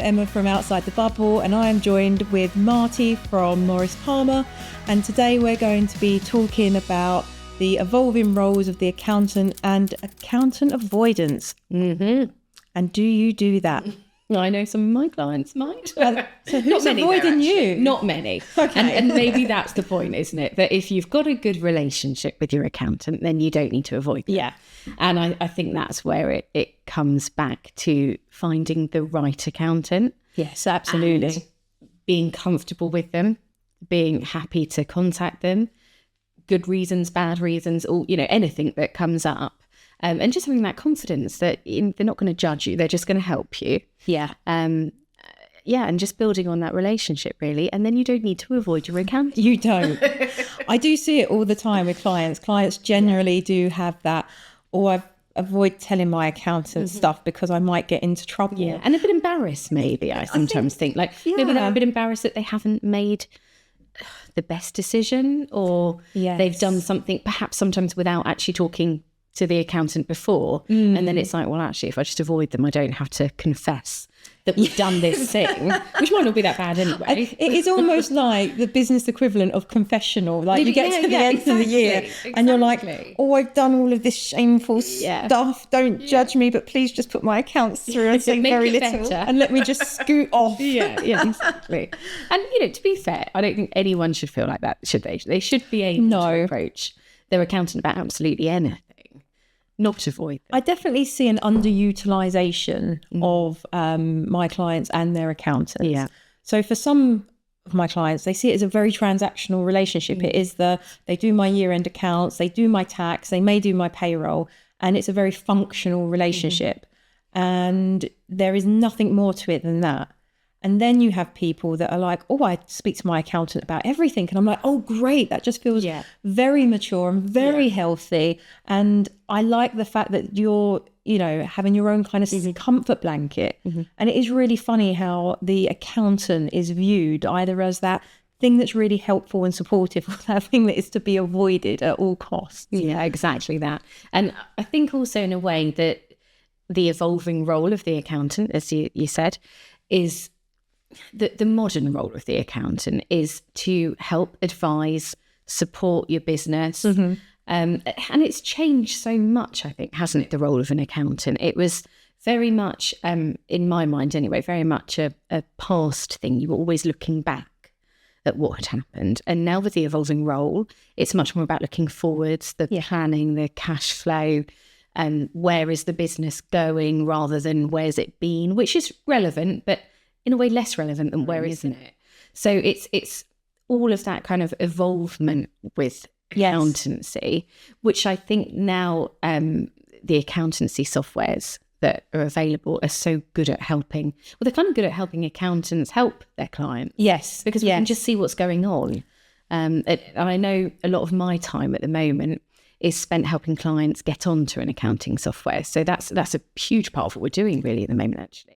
Emma from Outside the Bubble, and I am joined with Marty from Morris Palmer, and today we're going to be talking about the evolving roles of the accountant and accountant avoidance. Mm-hmm. And do you do that? I know some of my clients might. So who's avoiding you? Not many. Okay. And maybe that's the point, isn't it? That if you've got a good relationship with your accountant, then you don't need to avoid them. Yeah. And I think that's where it comes back to finding the right accountant. Yes, absolutely. And being comfortable with them, being happy to contact them, good reasons, bad reasons, or, anything that comes up. And just having that confidence that they're not going to judge you, they're just going to help you. Yeah. And just building on that relationship, really. And then you don't need to avoid your accountant. You don't. I do see it all the time with clients. Clients generally do have that, I avoid telling my accountant stuff because I might get into trouble. Yeah, and a bit embarrassed, maybe, I sometimes think. Like, maybe they're a bit embarrassed that they haven't made the best decision, or they've done something, perhaps sometimes without actually talking to the accountant before, and then it's like, well, actually, if I just avoid them, I don't have to confess that we've done this thing, which might not be that bad anyway. It is almost like the business equivalent of confessional. Like, you get to the end of the year and you're like, I've done all of this shameful stuff. Don't judge me, but please just put my accounts through and say very little better. And let me just scoot off. Yeah, exactly. And, to be fair, I don't think anyone should feel like that, should they? They should be able to approach their accountant about absolutely anything. Not avoid them. I definitely see an underutilisation of my clients and their accountants. Yeah. So for some of my clients, they see it as a very transactional relationship. It is they do my year-end accounts, they do my tax, they may do my payroll, and it's a very functional relationship. And there is nothing more to it than that. And then you have people that are like, I speak to my accountant about everything. And I'm like, great. That just feels very mature and very healthy. And I like the fact that you're, having your own kind of comfort blanket. And it is really funny how the accountant is viewed either as that thing that's really helpful and supportive, or that thing that is to be avoided at all costs. Yeah, exactly that. And I think also in a way that the evolving role of the accountant, as you said, is the modern role of the accountant is to help advise, support your business. And it's changed so much, I think, hasn't it, the role of an accountant? It was very much, in my mind anyway, very much a past thing. You were always looking back at what had happened. And now with the evolving role, it's much more about looking forwards, the planning, the cash flow, and where is the business going rather than where's it been, which is relevant, but in a way less relevant than where isn't it? So it's all of that kind of evolvement with accountancy, which I think now the accountancy softwares that are available are so good at helping. Well, they're kind of good at helping accountants help their clients. Yes. Because we can just see what's going on. And I know a lot of my time at the moment is spent helping clients get onto an accounting software. So that's a huge part of what we're doing really at the moment, actually.